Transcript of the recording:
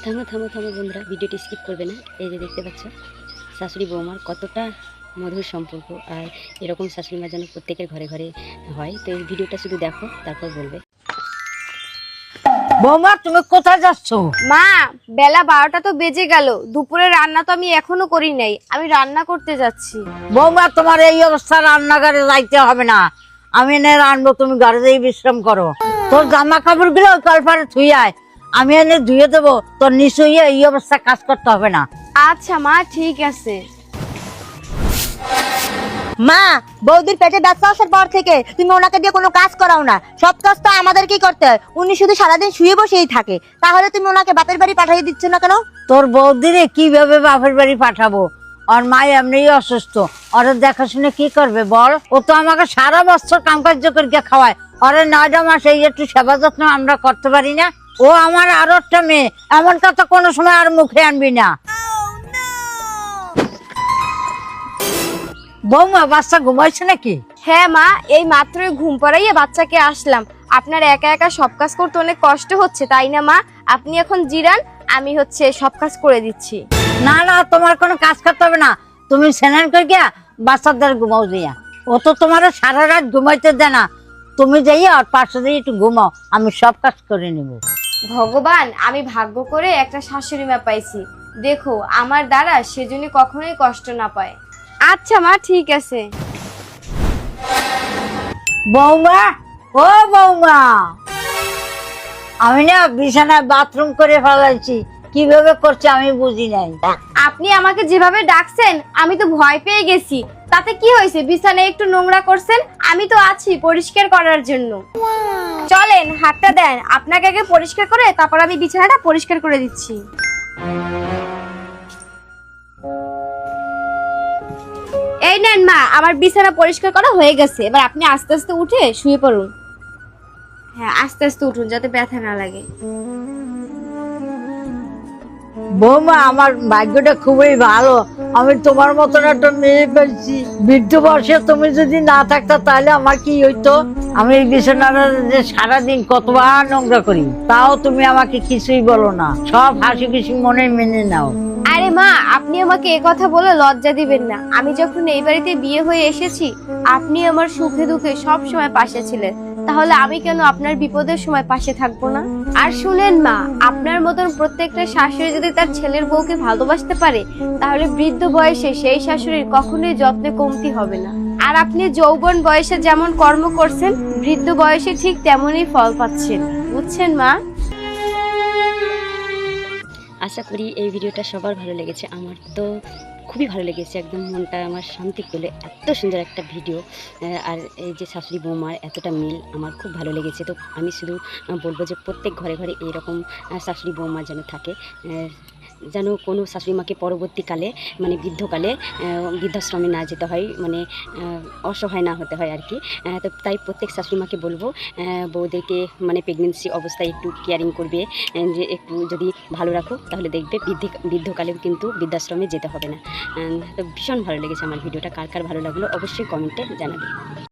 থামো থামো থামো বন্ধুরা, ভিডিওটি স্কিপ করবে না। এই যে দেখতে পাচ্ছ শাশুড়ি বৌমার কতটা মধুর সম্পর্ক, আর এরকম শাশুড়ি মা যেন প্রত্যেকের ঘরে ঘরে হয়। তো এই ভিডিওটা শুধু দেখো, তারপর বলবে। বৌমা, তুমি কোথায় যাচ্ছ? মা, বেলা 12টা তো বেজে গেল, দুপুরে রান্না তো আমি এখনো করি নাই, আমি রান্না করতে যাচ্ছি। বৌমা, তোমার এই অবস্থা রান্নাঘরে যাইতে হবে না, আমি এনে রান্নবো, তুমি ঘরে যেয়ে বিশ্রাম করো। তোর জামা কাপড় গুলো কলপারে ধুই আয়, আমি এনে ধুয়ে দেবো। তোর নিশ্চয়ই এই অবস্থা কাজ করতে হবে না। আচ্ছা মা, ঠিক আছে। মা, বৌদির পেটে ব্যথা আসার পর থেকে তুমি ওনাকে দিয়ে কোনো কাজ করাও না, সব কাজ তো আমাদেরকেই করতে হয়। উনি শুধু সারাদিন শুয়ে বসেই থাকে, তাহলে তুমি ওনাকে বাপের বাড়ি পাঠিয়ে দিচ্ছ না কেন? তোর বৌদিরে কিভাবে বাপের বাড়ি পাঠাবো? ওর মা এমনিই অসুস্থ, ওর দেখাশুনে কি করবে বল? ও তো আমাকে সারা বছর কাম কার্য করে খাওয়ায়, ওরে 9টা মাস এই একটু সেবা যত্ন আমরা করতে পারি না? ও আমার আরো একটা মেয়ে, এমন কথা কোনো সময় আর মুখে আনবি না। বৌমা, বাচ্চা ঘুমাইছে নাকি? হ্যাঁ মা, এই মাত্রই ঘুম পাড়াইয়ে বাচ্চাকে আসলাম। আপনার একা একা সব কাজ করতে অনেক কষ্ট হচ্ছে, তাই না মা? আপনি এখন জিরান, আমি সব কাজ করে দিচ্ছি। না না, তোমার কোনো কাজ করতে হবে না, তুমি স্নান করে গিয়া বাচ্চাদের ঘুমাও দিয়া। ও তো তোমার সারা রাত ঘুমাইতে দেয় না, তুমি যাই আর পাশে দিয়ে একটু ঘুমাও, আমি সব কাজ করে নিব। ভগবান, আমি ভাগ্য করে একটা শাশুড়ি মা পাইছি, দেখো আমার দ্বারা সেজন্য কখনোই কষ্ট না পায়। আচ্ছা মা, ঠিক আছে। বৌমা, ও বৌমা, আমি না বিছানায় বাথরুম করে ফেলাইছি, কিভাবে করছে আমি বুঝি নাই। আপনি আমাকে যেভাবে ডাকছেন আমি তো ভয় পেয়ে গেছি, তাতে কি হয়েছে? বিছানায় একটু নোংরা করছেন, আমি তো আছি পরিষ্কার করার জন্য। চলেন, হাতটা দেন, আপনাকে আগে পরিষ্কার করে তারপর আমি বিছানাটা পরিষ্কার করে দিচ্ছি। এই নেন মা, আমার বিছানা পরিষ্কার করা হয়ে গেছে। এবার আপনি আস্তে আস্তে উঠে শুয়ে পড়ুন। হ্যাঁ, আস্তে আস্তে উঠুন যাতে ব্যথা না লাগে। বৌমা, আমার ভাগ্যটা খুবই ভালো, আমি তোমার মতন একটা মেয়ে পেয়েছি। বৃদ্ধ বয়সে তুমি যদি না থাকতো তাহলে আমার কি হইতো? আমি এই বিছানাটা যে সারাদিন কতবার নোংরা করি, তাও তুমি আমাকে কিছুই বলো না, সব হাসি খুশি মনে মেনে নাও। আরে মা, আপনি আমাকে এ কথা বলে লজ্জা দিবেন না। আমি যখন এই বাড়িতে বিয়ে হয়ে এসেছি, আপনি আমার সুখে দুঃখে সব সময় পাশে ছিলেন, তাহলে আমি কেন আপনার বিপদের সময় পাশে থাকবো না? আর শুনেন মা, আপনার মতন প্রত্যেকটা শাশুড়ি যদি তার ছেলের বউকে ভালোবাসতে পারে, তাহলে বৃদ্ধ বয়সে সেই শাশুড়ির কখনোই যত্নে কমতি হবে না। আর আপনি যৌবন বয়সে যেমন কর্ম করছেন, বৃদ্ধ বয়সে ঠিক তেমনই ফল পাচ্ছেন, বুঝছেন মা? আশা করি এই ভিডিওটা সবার ভালো লেগেছে। আমার তো খুবই ভালো লেগেছে, একদম মনটা আমার শান্তি পেলে। এত সুন্দর একটা ভিডিও, আর এই যে শাশুড়ি বৌমার এতটা মিল আমার খুব ভালো লেগেছে। তো আমি শুধু বলবো যে প্রত্যেক ঘরে ঘরে এইরকম শাশুড়ি বৌমা যেন থাকে, যেন কোনো শাশুড়ি মাকে পরবর্তীকালে মানে বৃদ্ধকালে বৃদ্ধাশ্রমে না যেতে হয়, মানে অসহায় না হতে হয় আর কি। তো তাই প্রত্যেক শাশুড়ি মাকে বলবো বউদেরকে মানে প্রেগনেন্সি অবস্থায় একটু কেয়ারিং করবে, যে একটু যদি ভালো রাখো তাহলে দেখবে বৃদ্ধকালেও কিন্তু বৃদ্ধাশ্রমে যেতে হবে না। তো ভীষণ ভালো লেগেছে আমার ভিডিওটা। কার কার ভালো লাগলো অবশ্যই কমেন্টে জানাবে।